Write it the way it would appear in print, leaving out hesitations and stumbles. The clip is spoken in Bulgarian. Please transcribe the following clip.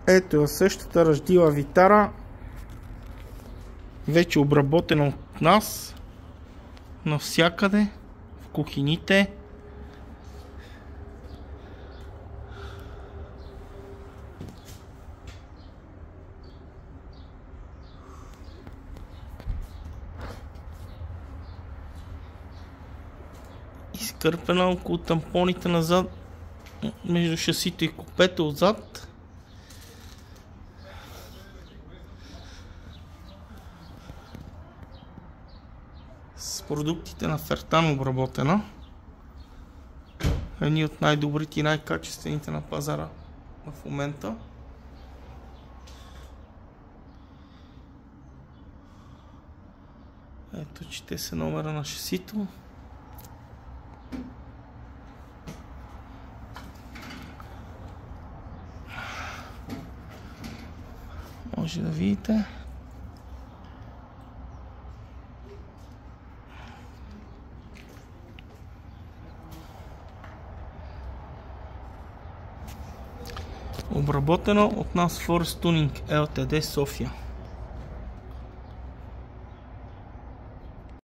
Ето е същата ръждива витара, вече обработена от нас, навсякъде, в кухините. Изкърпена около тампоните назад, между шасито и купето отзад. С продуктите на Фертан обработена. Едни от най-добрите и най-качествените на пазара в момента. Ето, чете се номера на шасито. Може да видите. Обработено от нас Forest Tuning Ltd София.